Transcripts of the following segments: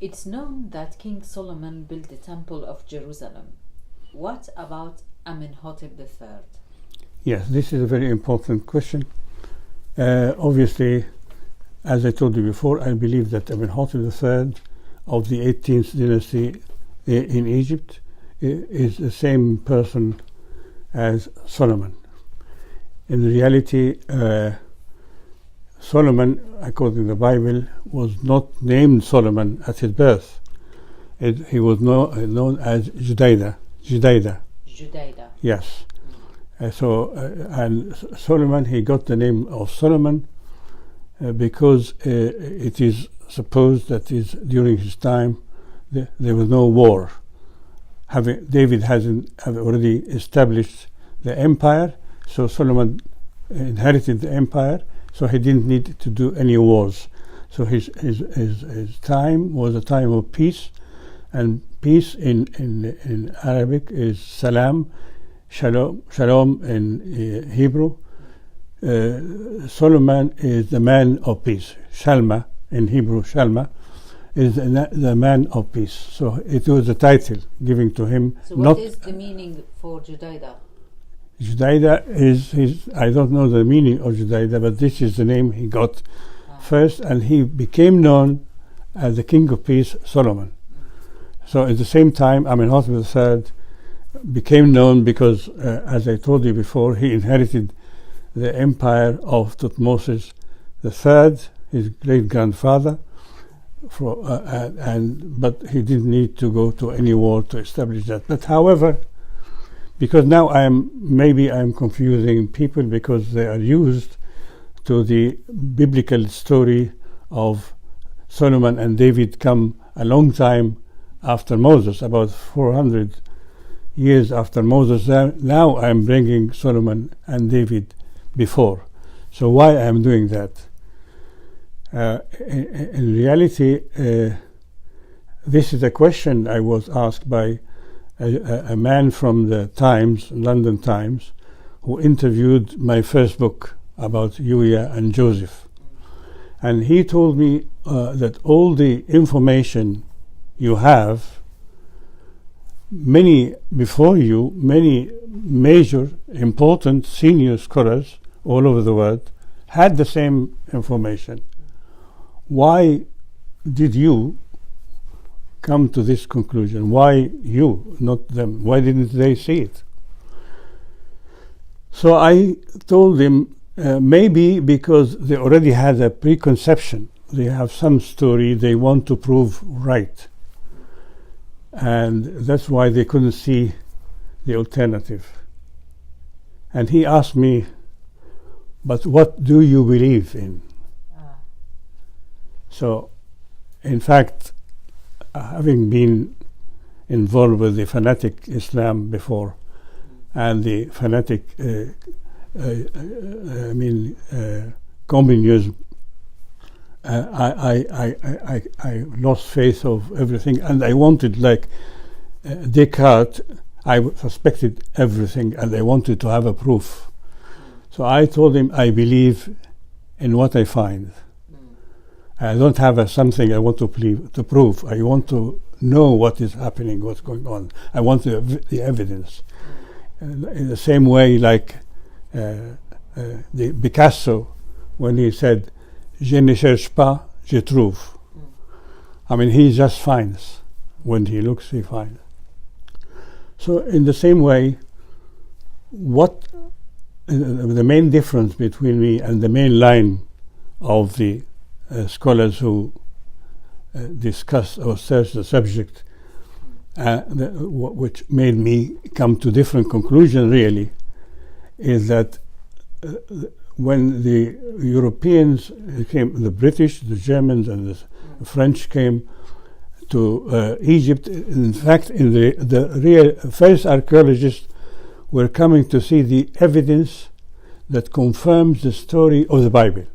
It's known that King Solomon built the Temple of Jerusalem. What about Amenhotep III? Yes, this is a very important question. Obviously, as I told you before, I believe that Amenhotep III of the 18th dynasty in Egypt is the same person as Solomon. In reality, Solomon, according to the Bible, was not named Solomon at his birth. He was known as Judaidah. Judaidah. Yes. And Solomon, he got the name of Solomon because it is supposed that during his time there was no war. David have already established the empire, so Solomon inherited the empire, so he didn't need to do any wars. So his time was a time of peace, and peace in Arabic is salam, shalom in Hebrew. Solomon is the man of peace. Shalma in Hebrew, Shalma is the man of peace. So it was a title given to him. So what is the meaning for Judaidah? Judaidah is I don't know the meaning of Judaidah, but this is the name he got first, and he became known as the King of Peace, Solomon. So at the same time, Amenhotep III became known because, as I told you before, he inherited the empire of Thutmose III, his great-grandfather, but he didn't need to go to any war to establish that. But however, because now maybe I'm confusing people because they are used to the biblical story of Solomon and David come a long time after Moses, about 400 years after Moses. Now I'm bringing Solomon and David before. So why I'm doing that? In reality, this is a question I was asked by a man from the Times, London Times, who interviewed my first book about Uia and Joseph. And he told me that all the information you have, many before you, many major, important, senior scholars all over the world had the same information. Why did you come to this conclusion? Why you, not them? Why didn't they see it? So I told him maybe because they already had a preconception. They have some story they want to prove right. And that's why they couldn't see the alternative. And he asked me, but what do you believe in? So, in fact, having been involved with the fanatic Islam before, and the fanatic, communism, I lost faith of everything, and I wanted, like Descartes, I suspected everything, and I wanted to have a proof. So I told him, I believe in what I find. I don't have something I want to prove. I want to know what is happening, what's going on. I want the evidence. In the same way, like the Picasso, when he said, "Je ne cherche pas, je trouve." I mean, he just finds. When he looks, he finds. So, in the same way, what the main difference between me and the main line of the scholars who discuss or search the subject, which made me come to different conclusion really, is that when the Europeans came, the British, the Germans, and the French came to Egypt, in fact, in the real first archaeologists were coming to see the evidence that confirms the story of the Bible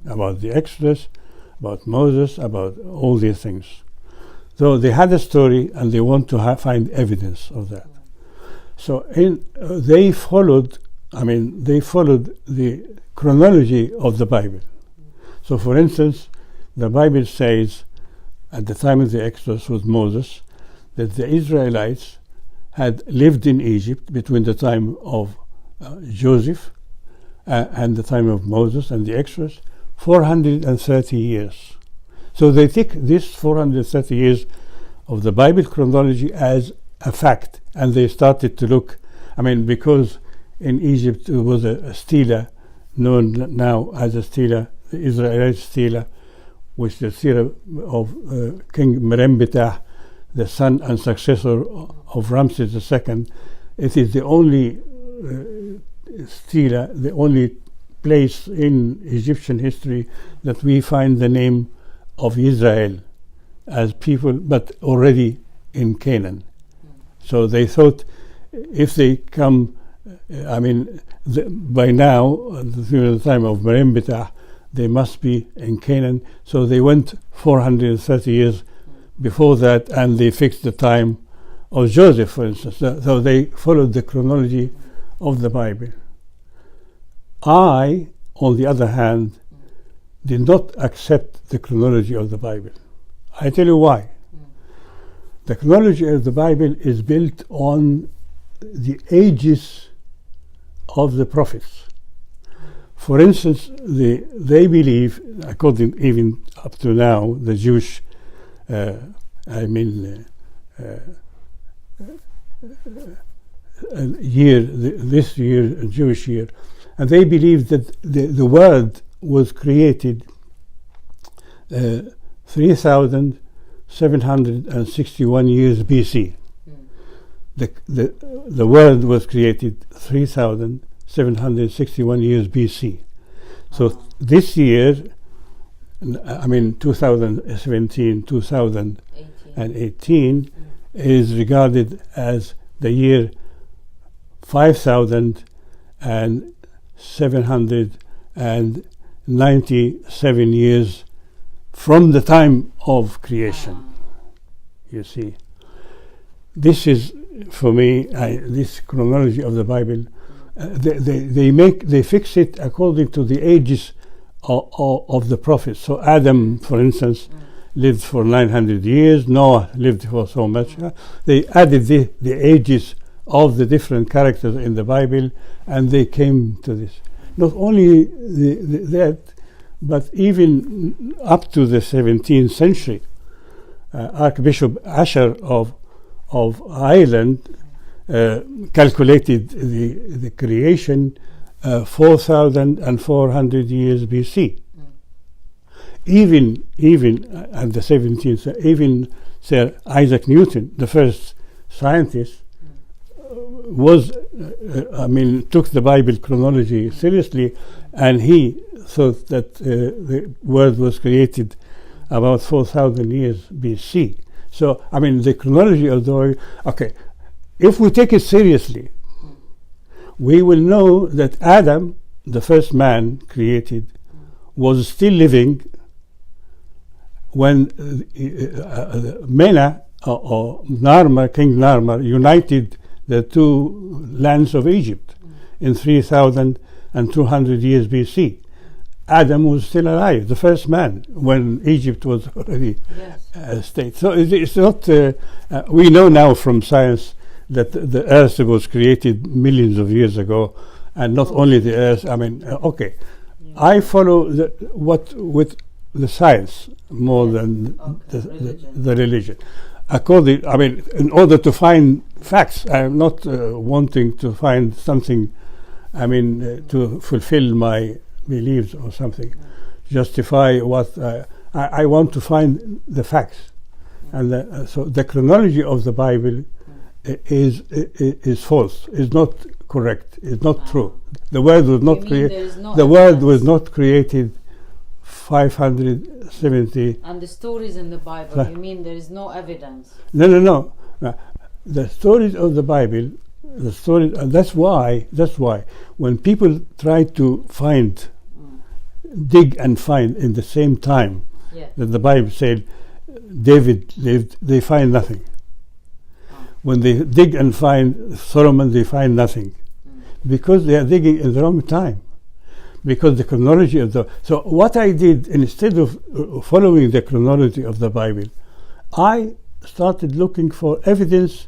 about the Exodus, about Moses, about all these things. So they had a story and they want to find evidence of that. So they followed the chronology of the Bible. So for instance, the Bible says at the time of the Exodus with Moses, that the Israelites had lived in Egypt between the time of Joseph and the time of Moses and the Exodus, 430 years. So they take this 430 years of the Bible chronology as a fact, and they started to look, because in Egypt there was a stela known now as a stela, the Israelite stela, which is the stela of King Amenhotep, the son and successor of Ramses II. It is the only stela, the only place in Egyptian history that we find the name of Israel as people, but already in Canaan. So they thought if they come, by now, during the time of Amenhotep, they must be in Canaan. So they went 430 years before that, and they fixed the time of Joseph, for instance. So they followed the chronology of the Bible. I, on the other hand, did not accept the chronology of the Bible. I tell you why. The chronology of the Bible is built on the ages of the prophets. For instance, they believe, according even up to now, the Jewish, this year, Jewish year, and they believe that the Word was created 3,761 years BC. The Word was created 3,761 years BC. So this year, 2017, 2018, is regarded as the year 5,797 years from the time of creation. You see, this is for me this chronology of the Bible. They fix it according to the ages of the prophets. So Adam, for instance, lived for 900 years. Noah lived for so much. They added the ages of the different characters in the Bible, and they came to this. Not only that, but even up to the 17th century, Archbishop Asher of Ireland calculated the creation 4,400 years BC. Even at the 17th, even Sir Isaac Newton, the first scientist, took the Bible chronology seriously, and he thought that the Word was created about 4,000 years BC. So, the chronology of the Bible, okay, if we take it seriously, we will know that Adam, the first man created, was still living when Mena or Narmer, King Narmer, united the two lands of Egypt in 3,200 years BC. Adam was still alive, the first man, when Egypt was already a state. So it's not, we know now from science that the earth was created millions of years ago, and not only the earth, okay. I follow with the science more than the religion. In order to find facts, I am not wanting to find something, to fulfill my beliefs or something, justify what I want to find the facts, and so the chronology of the Bible is false, is not correct, is not true. The Word was not created. The Word was not created 570. And the stories in the Bible, you mean there is no evidence? No. The stories of the Bible, that's why when people try to dig and find in the same time that the Bible said David lived, they find nothing. When they dig and find Solomon, they find nothing, because they are digging in the wrong time. Because the chronology of so what I did, instead of following the chronology of the Bible, I started looking for evidence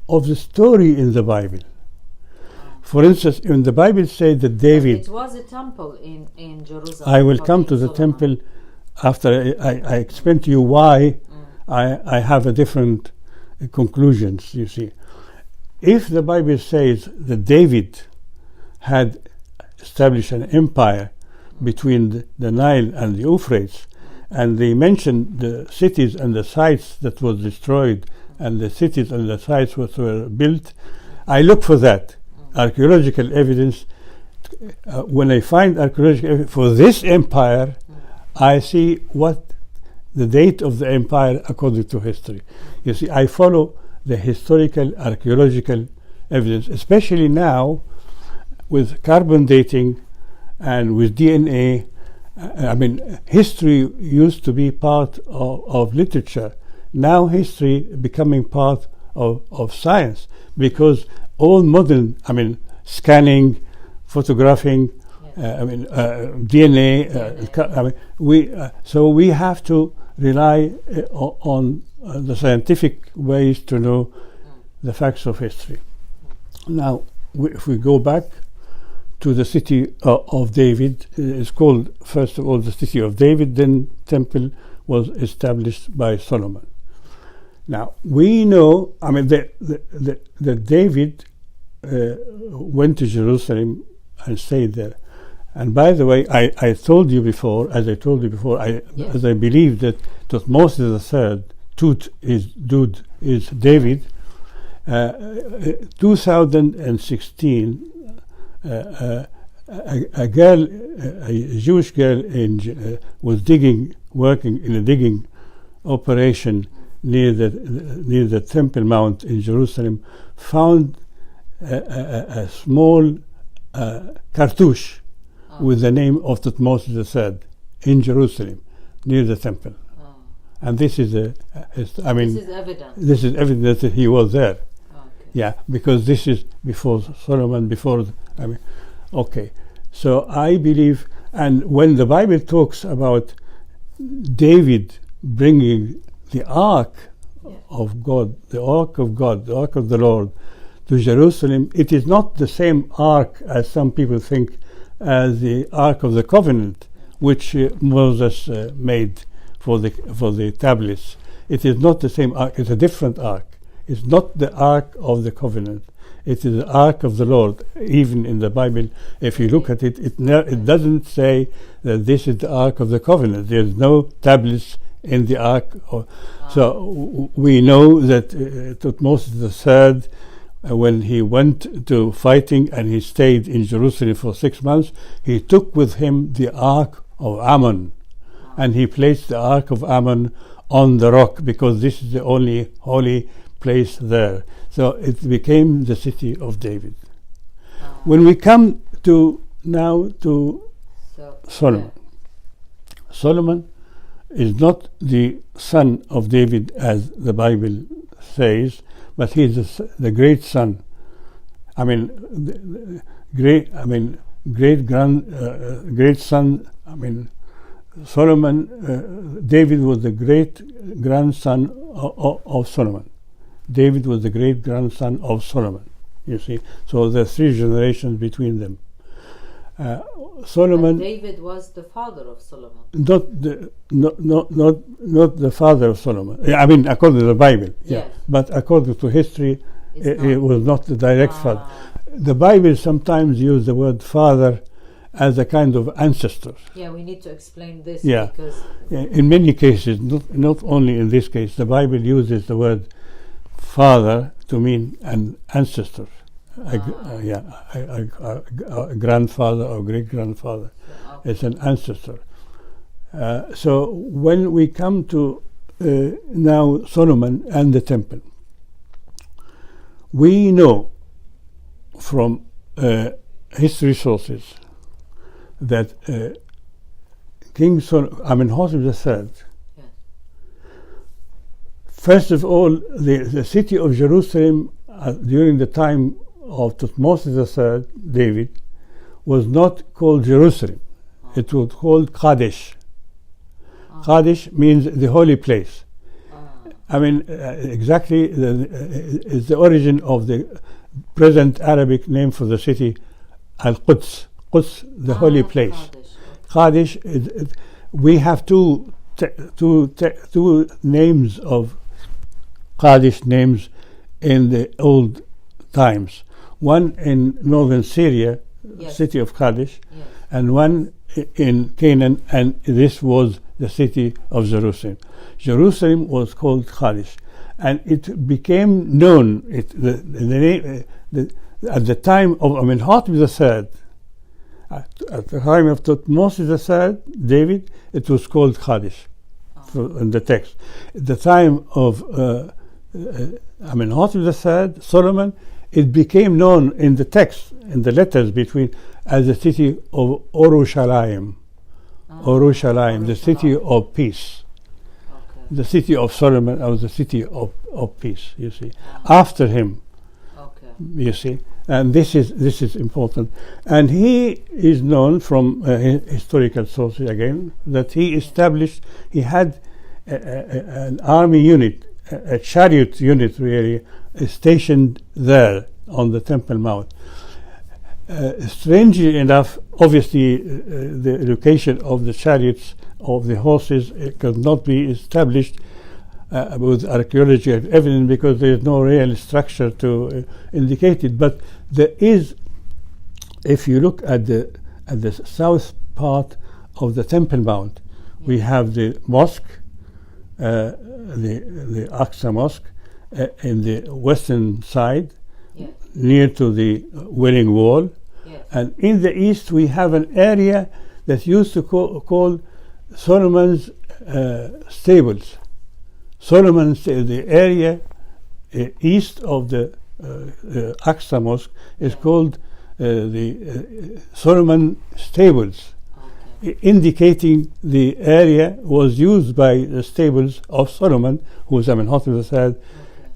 of the story in the Bible. For instance, in the Bible says that David... It was a temple in Jerusalem. I will come to the temple after I explain to you why I have a different conclusions, you see. If the Bible says that David had established an empire between the Nile and the Euphrates, and they mentioned the cities and the sites that was destroyed and the cities and the sites which were built, I look for that archaeological evidence. When I find archaeological evidence for this empire, I see what the date of the empire according to history. You see, I follow the historical archaeological evidence, especially now with carbon dating and with DNA. History used to be part of literature. Now history becoming part of science, because all modern, scanning, photographing, DNA. So we have to rely on the scientific ways to know the facts of history. Now, if we go back to the city of David, it's called first of all the city of David. Then temple was established by Solomon. Now we know, that David went to Jerusalem and stayed there. And by the way, I told you before, as I believe that Thutmose III, Tut is David. 2016, a Jewish girl was working in a digging operation near the Temple Mount in Jerusalem, found a small cartouche with the name of Thutmose III in Jerusalem, near the temple. And this is this is evidence. This is evidence that he was there. Yeah, because this is before Solomon, okay. So I believe, and when the Bible talks about David bringing the ark of God, the ark of God, the ark of the Lord to Jerusalem, it is not the same ark as some people think as the Ark of the Covenant, which Moses made for the tablets. It is not the same ark, it's a different ark. It's not the Ark of the Covenant. It is the Ark of the Lord. Even in the Bible, if you look at it, it doesn't say that this is the Ark of the Covenant. There's no tablets in the Ark. So we know that Thutmose III, when he went to fighting and he stayed in Jerusalem for 6 months, he took with him the Ark of Ammon, and he placed the Ark of Ammon on the rock, because this is the only holy place there. So it became the city of David. When we come to Solomon, Solomon is not the son of David as the Bible says, but he is the great son. Great son. Solomon, David was the great grandson of Solomon. David was the great grandson of Solomon. You see, so there are 3 generations between them. Solomon. And David was the father of Solomon. Not the father of Solomon. According to the Bible. Yes. But according to history, it was not the direct father. The Bible sometimes uses the word father as a kind of ancestor. Yeah, we need to explain this. Yeah. Because in many cases, not only in this case, the Bible uses the word father to mean an ancestor. A grandfather or great grandfather. Okay. It's an ancestor. So when we come to now Solomon and the temple, we know from history sources that King Amenhotep III, first of all, the city of Jerusalem during the time of Thutmose III, David, was not called Jerusalem. It was called Kadesh. Kadesh means the holy place. I mean, exactly is the origin of the present Arabic name for the city, Al-Quds. Quds, the holy place. Qadish. We have two names of Qadish names in the old times. One in northern Syria, Yes. city of Qadish, Yes. and one in Canaan, and this was the city of Jerusalem. Jerusalem was called Qadish, and it became known. At the time of Amenhotep III, at the time of Thutmose III, David, it was called Qadish in the text. At the time of Amenhotep III, Solomon, it became known in the text, in the letters between, as the city of Urushalayim. Urushalayim, the city of peace. Okay. The city of Solomon was the city of peace, you see. After him, Okay. you see. And this is important. And he is known from historical sources again that he had an army unit, a chariot unit really, stationed there on the Temple Mount. Strangely enough, obviously, the location of the chariots, of the horses, could not be established with archaeology and evidence because there is no real structure to indicate it. But there is, if you look at the south part of the Temple Mount, we have the mosque, the Aqsa Mosque, in the western side, Yes. near to the Wailing Wall. Yes. And in the east, we have an area that used to call Solomon's stables. The area east of the Aqsa Mosque is called the Solomon stables, Okay. indicating the area was used by the stables of Solomon, who was Amenhotep III, Okay.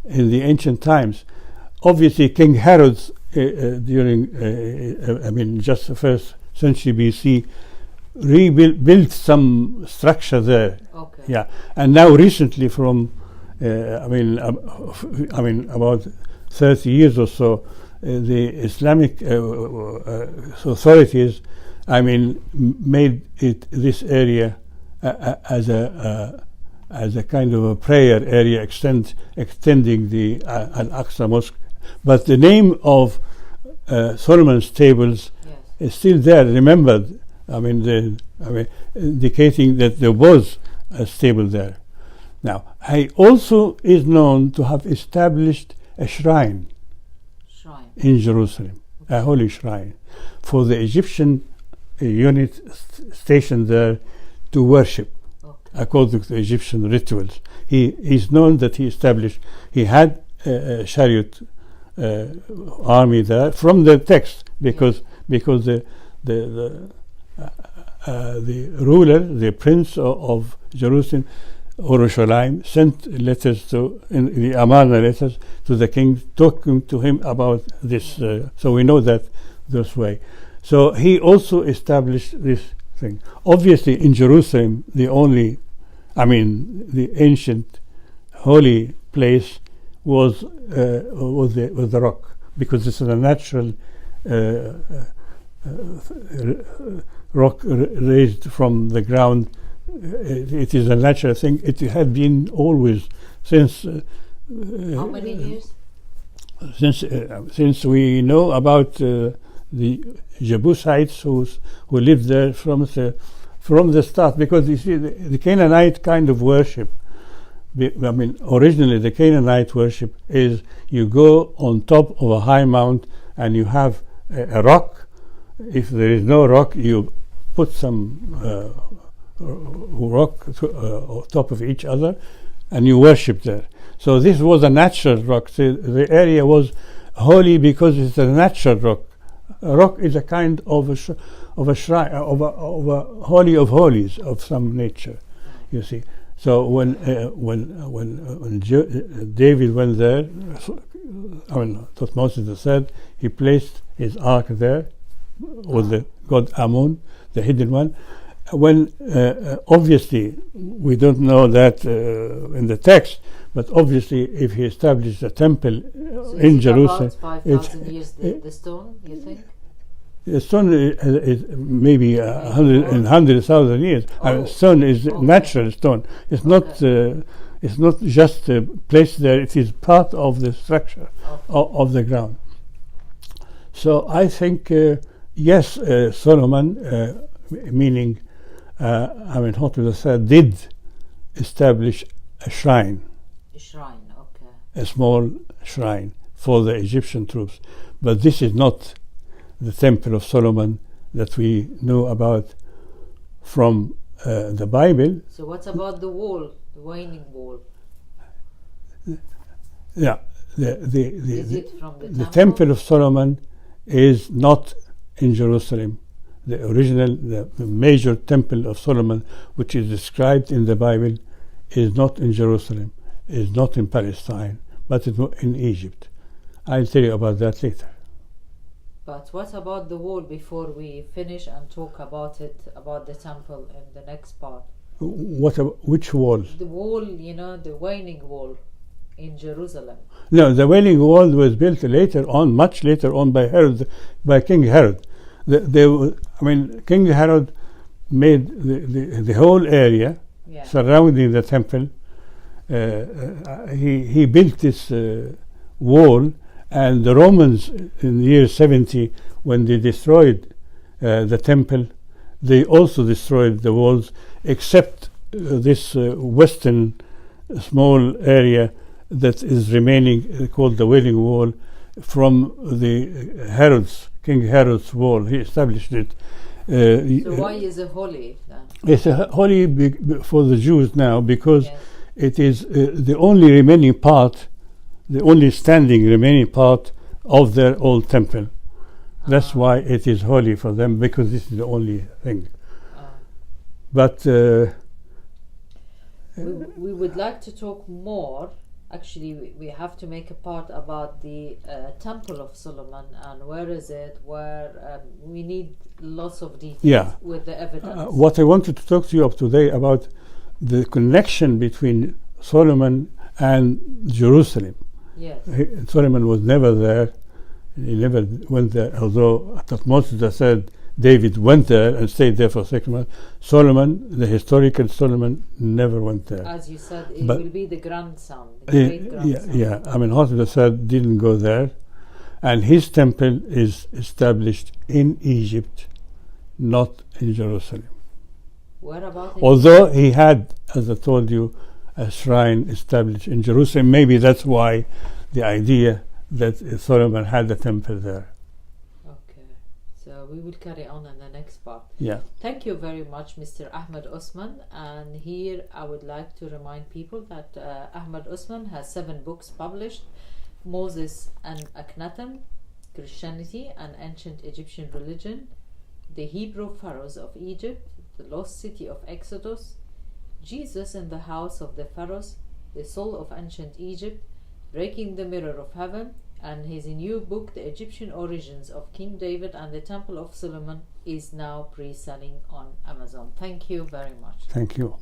in the ancient times. Obviously, King Herod's during, just the first century BC, built some structure there. Okay. Yeah, and now recently, from about 30 years or so, the Islamic authorities, made this area as a kind of a prayer area, extending the Al-Aqsa Mosque. But the name of Solomon's stables Yes. is still there, remembered. Indicating that there was a stable there. Now, he also is known to have established a shrine in Jerusalem, a holy shrine, for the Egyptian unit stationed there to worship, according to Egyptian rituals. He is known that he had a chariot army there from the text, because the ruler, the prince of Jerusalem, Urushalayim, sent letters in the Amarna letters to the king, talking to him about this. So we know that this way. So he also established this thing. Obviously, in Jerusalem, the ancient holy place was the rock, because this is a natural rock raised from the ground. It is a natural thing. It had been always since. How many years? Since we know about the Jebusites who lived there from the start, because you see the Canaanite kind of worship. Originally the Canaanite worship is you go on top of a high mount and you have a rock. If there is no rock, you put some rock on top of each other, and you worship there. So this was a natural rock. So the area was holy because it's a natural rock. A rock is a kind of a shrine, of a holy of holies of some nature. You see. So when David went there, Thutmose III, he placed his ark there with the god Amun, the hidden one. When obviously we don't know that in the text, But obviously, if he established a temple So in is it Jerusalem, about 5,000 years the stone, you think? the stone is maybe Maybe 100,000 years. Oh, Stone is okay. natural stone. It's not just placed there. It is part of the structure of the ground. So I think yes, Solomon, meaning Amenhotep III, did establish a shrine, A shrine, okay. a small shrine for the Egyptian troops. But this is not the Temple of Solomon that we know about from the Bible. So what about the wall, the Wailing Wall? Yeah, Is it from the Temple of Solomon is not in Jerusalem. The original, the major Temple of Solomon, which is described in the Bible, is not in Jerusalem, is not in Palestine, but it's in Egypt. I'll tell you about that later. But what about the wall before we finish and talk about it, about the temple in the next part? Which wall? The wall, the Wailing Wall in Jerusalem. No, the Wailing Wall was built later on, much later on by King Herod. King Herod made the whole area surrounding the temple. He built this wall, and the Romans in the year 70, when they destroyed the temple, they also destroyed the walls, except this western small area that is remaining, called the Wailing Wall, from King Herod's wall. He established it. So why is it holy then? It's holy for the Jews now because it is the only remaining part, the only standing remaining part of their old temple. That's why it is holy for them, because this is the only thing. But we would like to talk more. Actually, we have to make a part about the Temple of Solomon and where is it, where we need lots of details with the evidence. What I wanted to talk to you of today about the connection between Solomon and Jerusalem. Yes. Solomon was never there. He never went there, although Thutmose said David went there and stayed there for 6 months. Solomon, the historical Solomon, never went there. As you said, it will be the grandson, the great-grandson. Yeah. Amenhotep said didn't go there. And his temple is established in Egypt, not in Jerusalem. Where about although he had, as I told you, a shrine established in Jerusalem. Maybe that's why the idea that Solomon had a temple there. So we will carry on in the next part. Yeah. Thank you very much, Mr. Ahmed Osman. And here I would like to remind people that Ahmed Osman has 7 books published: Moses and Akhenaten, Christianity and Ancient Egyptian Religion, The Hebrew Pharaohs of Egypt, The Lost City of Exodus, Jesus in the House of the Pharaohs, The Soul of Ancient Egypt, Breaking the Mirror of Heaven, and his new book, The Egyptian Origins of King David and the Temple of Solomon, is now pre-selling on Amazon. Thank you very much. Thank you.